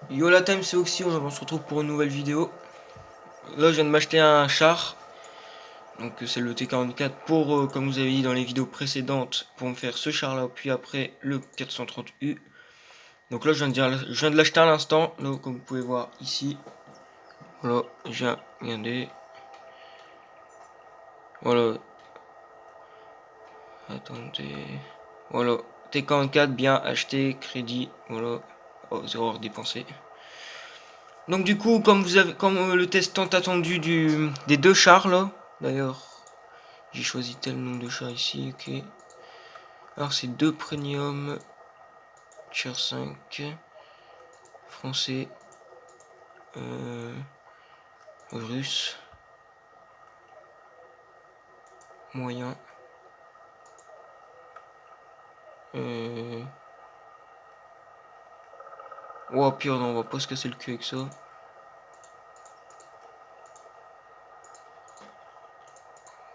Yo la time, c'est Oxy, on se retrouve pour une nouvelle vidéo. Là je viens de m'acheter un char, donc c'est le T44 pour, comme vous avez dit dans les vidéos précédentes, pour me faire ce char là, puis après le 430U. Donc là je viens de l'acheter à l'instant, là comme vous pouvez voir ici. Voilà, regardez. Voilà, attendez. Voilà, T44 bien acheté, crédit, voilà, oh, 0 heure dépensé. Donc du coup, comme le test tant attendu des deux chars là, d'ailleurs, j'ai choisi tel nombre de chars ici, ok. Alors c'est deux premium, tier 5, français, russe, moyen, oh pire non, on va pas se casser le cul avec ça.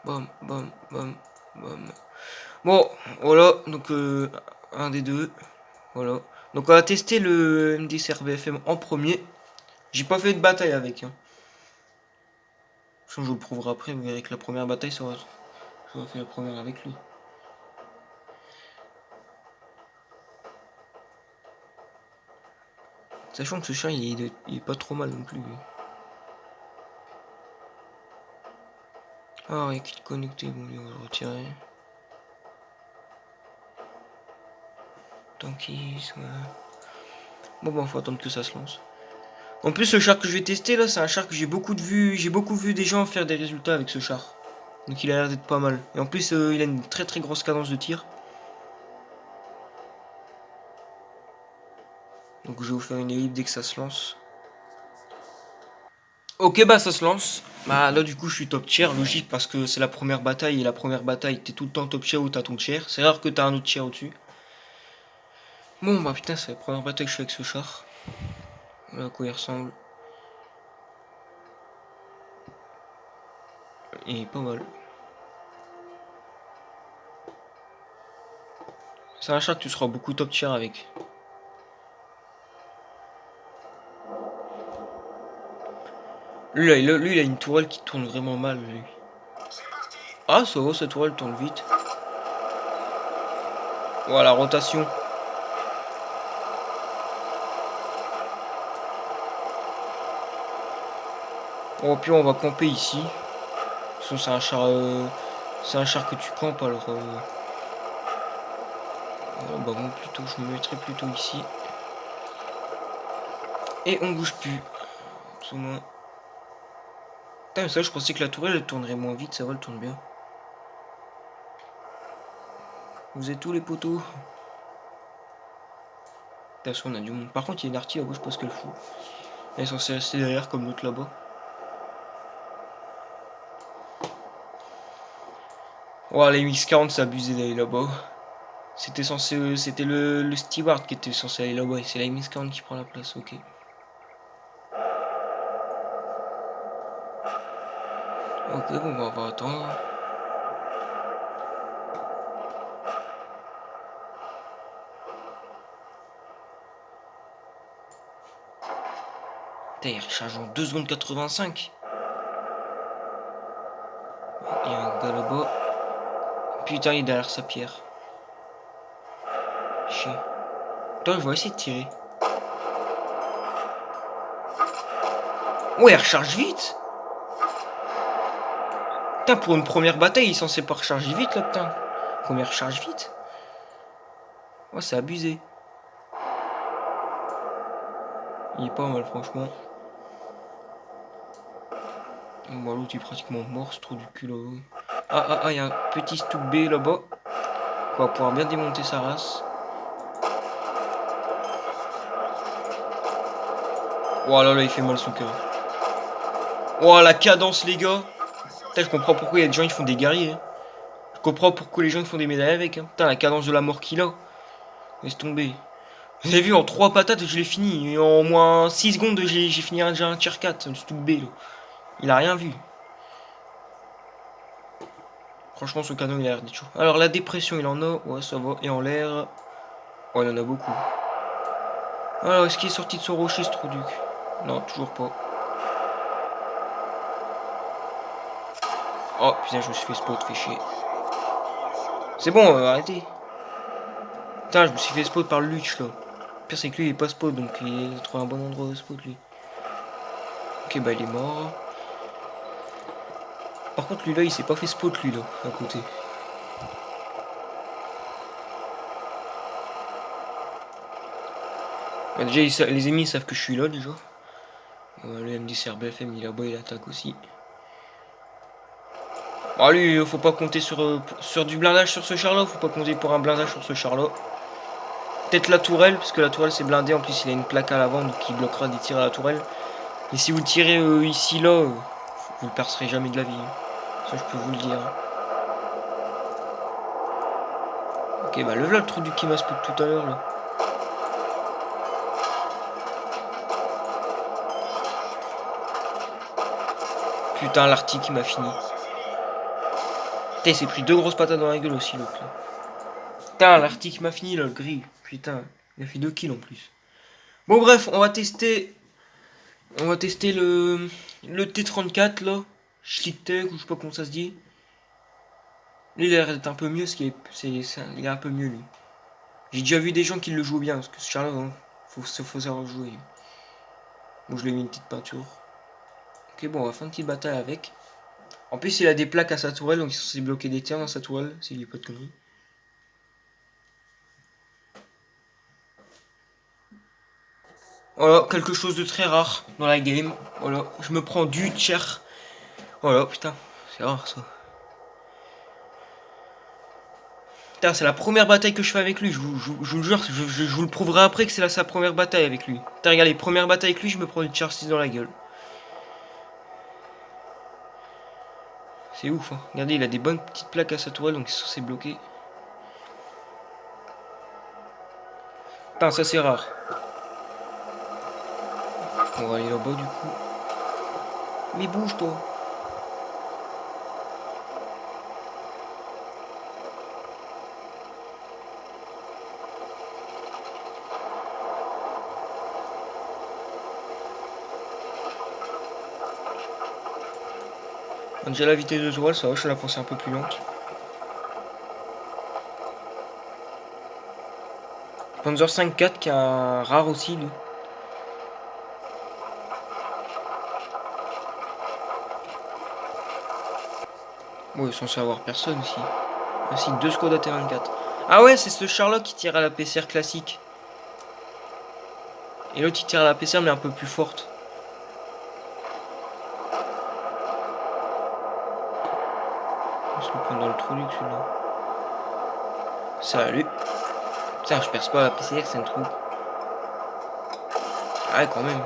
Bam, bam, bam, bam. Bon, voilà, donc un des deux, voilà. Donc on va tester le MDCR BFM en premier. J'ai pas fait de bataille avec, hein. Je vous le prouverai après, vous verrez que la première bataille sera fait la première avec lui. Sachant que ce chien il est pas trop mal non plus. Ah, il y a kit connecté, bon lui on va le retirer. Tant qu'il soit... Bon bah faut attendre que ça se lance. En plus le char que je vais tester là c'est un char que j'ai beaucoup vu des gens faire des résultats avec ce char. Donc il a l'air d'être pas mal. Et en plus il a une très grosse cadence de tir. Donc je vais vous faire une élite dès que ça se lance. Ok bah ça se lance. Bah là du coup je suis top tier, logique parce que c'est la première bataille et la première bataille t'es tout le temps top tier ou t'as ton tier. C'est rare que t'as un autre tier au-dessus. Bon bah putain c'est la première bataille que je fais avec ce char. Voilà à quoi il ressemble. Il est pas mal. C'est un char que tu seras beaucoup top tier avec. Lui, il a une tourelle qui tourne vraiment mal, lui. Ah, ça va, sa tourelle tourne vite. Voilà, rotation. Oh, puis on va camper ici. De toute façon, c'est un char que tu campes, alors... bah moi, plutôt, je me mettrai plutôt ici. Et on bouge plus. Plus ou moins. Putain, mais ça, je pensais que la tourelle, elle tournerait moins vite. Ça va, elle tourne bien. Vous êtes tous les poteaux. Attention, on a du monde. Par contre, il y a une artille là-bas, je sais pas ce qu'elle fout. Elle est censée rester derrière comme l'autre là-bas. Oh, les MX-40, c'est abusé d'aller là-bas. C'était le steward qui était censé aller là-bas. Et c'est la MX-40 qui prend la place, ok. Ok, bon, bah, on va attendre. Putain, il recharge en 2 secondes 85. Il y a un gars là-bas. Putain, il est derrière sa pierre. Chier. Attends, je vais essayer de tirer. Ouais, il recharge vite. Putain, pour une première bataille, il est censé pas recharger vite là, putain. Première recharge vite. Ouais, c'est abusé. Il est pas mal, franchement. Bon, l'autre il est pratiquement mort, c'est trop du cul là. Il y a un petit Stouk B là-bas. On va pouvoir bien démonter sa race. Oh là là, il fait mal son cœur. Oh la cadence, les gars. Putain, je comprends pourquoi il y a des gens qui font des guerriers. Hein. Je comprends pourquoi les gens ils font des médailles avec. Hein. Putain, la cadence de la mort qu'il a. Laisse tomber. Vous avez vu, en 3 patates, je l'ai fini. Et en moins 6 secondes, j'ai fini déjà un tier 4. Un Stouk B. Là. Il a rien vu. Franchement, ce canon, il a l'air d'être chaud. Alors, la dépression, il en a. Ouais, ça va. Et en l'air. Ouais, il en a beaucoup. Alors, est-ce qu'il est sorti de son rocher, ce Trouduc? Non, toujours pas. Oh, putain, je me suis fait spot, fait chier. C'est bon, arrêtez. Putain, je me suis fait spot par le Luch, là. Le pire, c'est que lui, il est pas spot, donc il a trouvé un bon endroit de spot, lui. Ok, bah, il est mort. Par contre, lui, là, il s'est pas fait spot, lui, là, à côté. Bah, déjà, les ennemis, ils savent que je suis là, déjà. Le MDCR BFM, il est là-bas, il attaque aussi. Ah lui, faut pas compter sur du blindage sur ce char là, faut pas compter pour un blindage sur ce char là. Peut-être la tourelle, parce que la tourelle c'est blindé, en plus il a une plaque à l'avant, donc il bloquera des tirs à la tourelle. Et si vous tirez ici là, vous le percerez jamais de la vie. Ça je peux vous le dire. Ok, bah le voilà le trou du qui m'a spot tout à l'heure là. Putain, l'arty qui m'a fini. Putain, il s'est pris 2 grosses patates dans la gueule aussi l'autre là. Putain, l'arty qui m'a fini là, le gris. Putain, il a fait 2 kills en plus. Bon bref, on va tester. On va tester le T34 là. Schlittech ou je sais pas comment ça se dit. Lui il a l'air d'être un peu mieux, il est un peu mieux lui. J'ai déjà vu des gens qui le jouent bien, parce que ce char là, hein, faut savoir jouer. Bon, je lui ai mis une petite peinture. Ok, bon, on va faire une petite bataille avec. En plus, il a des plaques à sa tourelle, donc il sont censés bloquer des tirs dans sa tourelle, s'il dit pas de conneries. Voilà, quelque chose de très rare dans la game. Voilà, je me prends du cher. Voilà, putain, c'est rare ça. Putain, c'est la première bataille que je fais avec lui, je vous le jure, je vous le prouverai après que c'est sa première bataille avec lui. Putain, regardez, première bataille avec lui, je me prends du tier 6 dans la gueule. C'est ouf, hein. Regardez, il a des bonnes petites plaques à sa tourelle, donc ils sont censés bloquer. Putain, ça c'est rare. On va aller là-bas du coup. Mais bouge toi. Déjà la vitesse de tourelle, ça va, je la pensais un peu plus lente. Panzer 5.4 qui est un rare aussi lui. Bon, il est censé avoir personne aussi. Ainsi que 2 Skoda T24. Ah ouais, c'est ce Sherlock qui tire à la PCR classique. Et l'autre il tire à la PCR mais un peu plus forte. On va se le prendre dans le trou luxe celui-là. Salut. Putain, je perce pas à la PCR, c'est un trou. Ah ouais, quand même.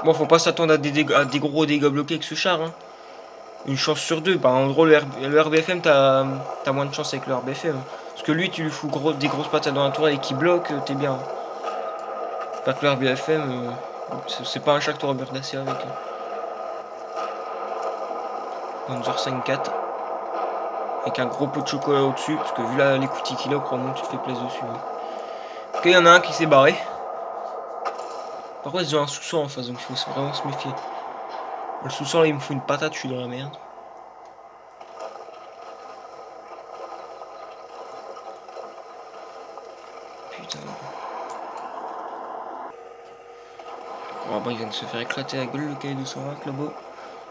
Bon, faut pas s'attendre à des gros dégâts bloqués avec ce char. Hein. Une chance sur deux. Bah, en gros, le RBFM, t'as moins de chance avec le RBFM. Parce que lui, tu lui fous des grosses patates dans la tourelle et qui bloque, t'es bien. Pas que le RBFM, c'est pas un char que t'auras berdassé avec. Panzer 5.4. Avec un gros pot de chocolat au-dessus. Parce que vu les coutilles qu'il a, crois-moi, tu te fais plaisir dessus. Hein. Ok, il y en a un qui s'est barré. Par contre, ils ont un sous-sol en face, donc il faut vraiment se méfier. Le sous-sol, là, il me fout une patate, je suis dans la merde. Putain. Oh bah il vient de se faire éclater la gueule le cahier 220 là-bas.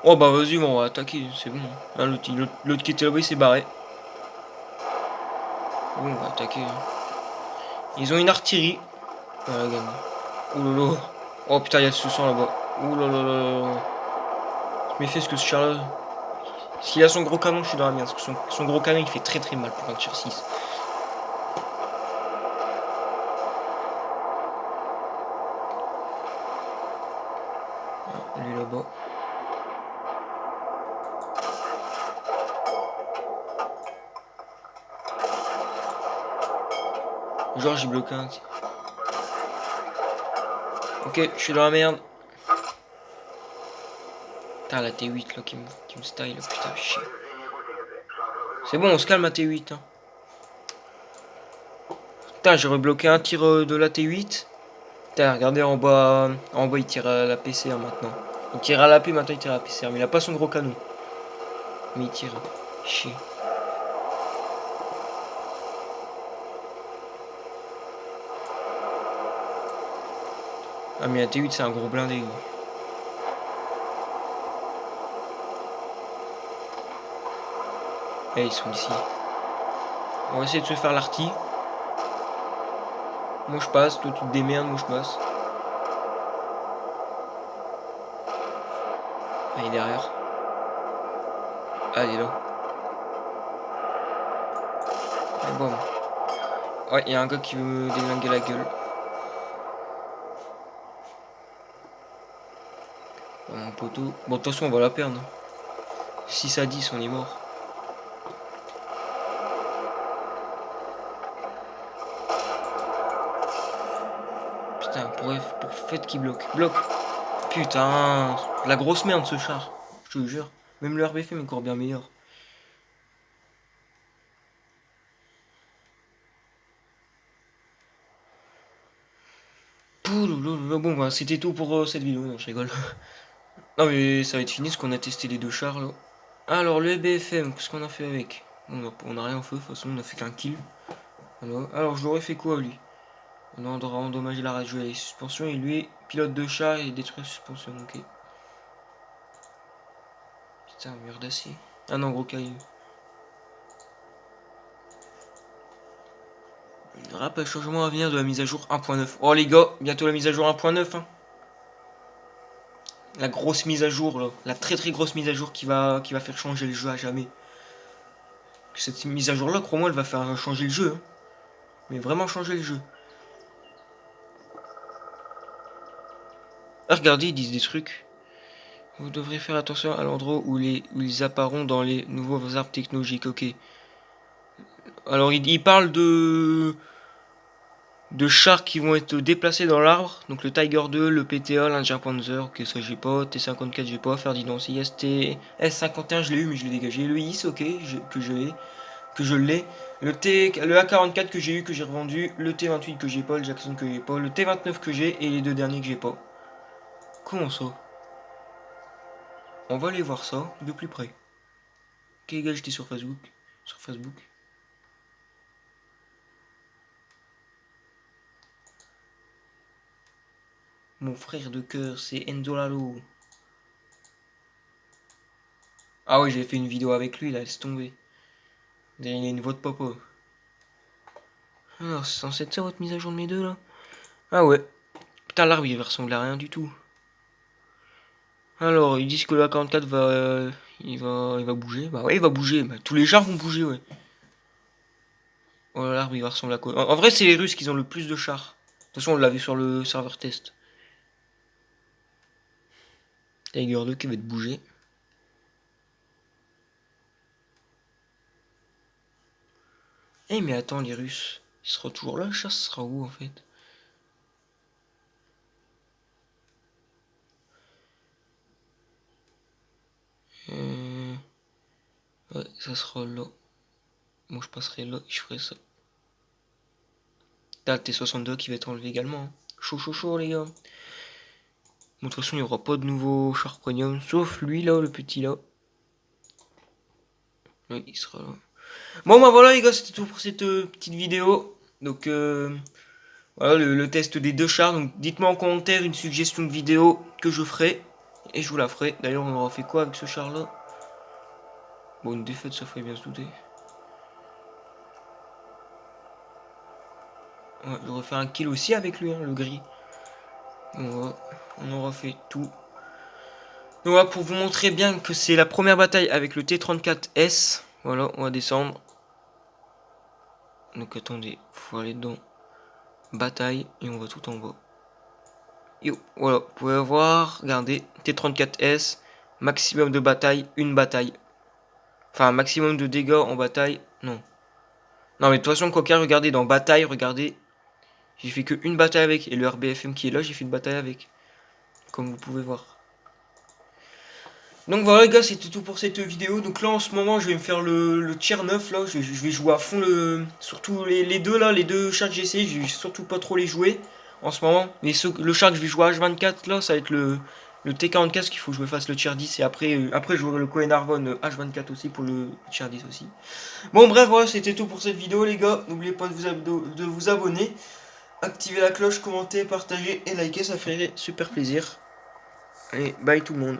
Oh bah vas-y, on va attaquer, c'est bon. Hein, l'autre qui était là-bas il s'est barré. Bon, on va attaquer. Ils ont une artillerie. Voilà, gagne. Oh lolo. Oh putain, il y a le sous-sang là-bas. Oh là là là là. Je méfie parce que ce char-là. S'il a son gros canon, je suis dans la merde. Parce que son gros canon il fait très très mal pour un tir 6. Ah, lui là-bas. Genre j'ai bloqué un. Ok, je suis dans la merde. Putain, la T8 là qui me style, putain, chier. C'est bon, on se calme à T8. Hein. Putain, j'ai rebloqué un tir de la T8. Putain, regardez en bas, il tire à la PCR maintenant. Il tire à la P, maintenant il tire à la PCR. Mais il a pas son gros canon. Mais il tire. Chier. Ah, mais un T8, c'est un gros blindé. Oui. Eh, ils sont ici. On va essayer de se faire l'arty. Moi je passe, toi tu te démerdes, moi je passe. Ah, il est derrière. Ah, il est là. Et bon. Ouais, il y a un gars qui veut me déglinguer la gueule. Oh, mon poteau. Bon, de toute façon, on va la perdre. 6 à 10, on est mort. Putain, pour fait qu'il bloque. Bloque. Putain, la grosse merde ce char. Je te jure. Même le RBFM est encore bien meilleur. Bon, bah, c'était tout pour cette vidéo. Non, je rigole. Non, mais ça va être fini parce qu'on a testé les deux chars là. Alors, le RBFM, qu'est-ce qu'on a fait avec? On a rien fait, de toute façon, on a fait qu'un kill. Alors, je l'aurais fait quoi lui? On doit endommager la radio et les suspensions et lui, pilote de char et détruire la suspension. Ok. Putain, mur d'acier. Ah non, gros caillou. Rappel changement à venir de la mise à jour 1.9. Oh les gars, bientôt la mise à jour 1.9. Hein. La grosse mise à jour, là. La très très grosse mise à jour qui va faire changer le jeu à jamais. Cette mise à jour là, crois-moi, elle va faire changer le jeu. Hein. Mais vraiment changer le jeu. Ah, regardez, ils disent des trucs. Vous devrez faire attention à l'endroit où ils apparaîtront dans les nouveaux arbres technologiques. Ok. Alors, il parle de chars qui vont être déplacés dans l'arbre. Donc le Tiger 2, le PTA, l'Indien Panzer, ok ça j'ai pas, T54 j'ai pas, Ferdinand CST, S51 je l'ai eu mais je l'ai dégagé, le IS ok que je l'ai, le A44 que j'ai eu que j'ai revendu, le T28 que j'ai pas, le Jackson que j'ai pas, le T29 que j'ai et les deux derniers que j'ai pas. Comment ça? On va aller voir ça de plus près. Ok les gars j'étais sur Facebook. Sur Facebook. Mon frère de cœur c'est Enzolalo. Ah oui, j'ai fait une vidéo avec lui, là, laisse tomber. Il a une voix de papa. Alors, c'est censé être ça votre mise à jour de mes deux, là? Ah ouais. Putain, l'arbre, il va ressembler à rien du tout. Alors, ils disent que le A44 va... il va bouger. Bah ouais, il va bouger. Bah, tous les chars vont bouger, ouais. Oh, l'arbre, il va ressembler à quoi? En vrai, c'est les Russes qui ont le plus de chars. De toute façon, on l'a vu sur le serveur test. Tiger 2 qui va te bouger. Eh mais attends, les Russes, ils seront toujours là, le char, ce sera où en fait? Ouais, ça sera là. Moi je passerai là et je ferai ça. T'as le T62 qui va être enlevé également. Hein. Chaud chaud chaud les gars. Bon, de toute façon il n'y aura pas de nouveau char premium. Sauf lui là, le petit là. Oui, il sera là. Bon bah voilà les gars, c'était tout pour cette petite vidéo. Donc voilà le test des deux chars. Donc dites-moi en commentaire une suggestion de vidéo que je ferai. Et je vous la ferai. D'ailleurs on aura fait quoi avec ce char là? Bon une défaite ça ferait bien se douter. Ouais, j'aurais fait un kill aussi avec lui, hein, le gris. On aura fait tout. Donc voilà, pour vous montrer bien que c'est la première bataille avec le T34S. Voilà, on va descendre. Donc attendez, faut aller dans bataille et on va tout en bas. Yo, voilà, vous pouvez voir, regardez, T34S, maximum de bataille, une bataille. Enfin, maximum de dégâts en bataille, non. Non mais de toute façon, Coca, regardez, dans bataille, regardez, j'ai fait que une bataille avec. Et le RBFM qui est là, j'ai fait une bataille avec. Comme vous pouvez voir. Donc voilà les gars, c'était tout pour cette vidéo. Donc là en ce moment je vais me faire le tier 9 là. Je vais jouer à fond surtout les deux là, les deux chars que j'ai essayé, je vais surtout pas trop les jouer. en ce moment. Mais le char que je vais jouer H24 là, ça va être le T44 qu'il faut que je me fasse le tier 10. Et après j'aurai le Koen Arvon H24 aussi pour le tier 10 aussi. Bon bref, voilà, c'était tout pour cette vidéo les gars. N'oubliez pas de vous abonner. Activez la cloche, commentez, partagez et likez, ça ferait super plaisir. Allez, bye tout le monde.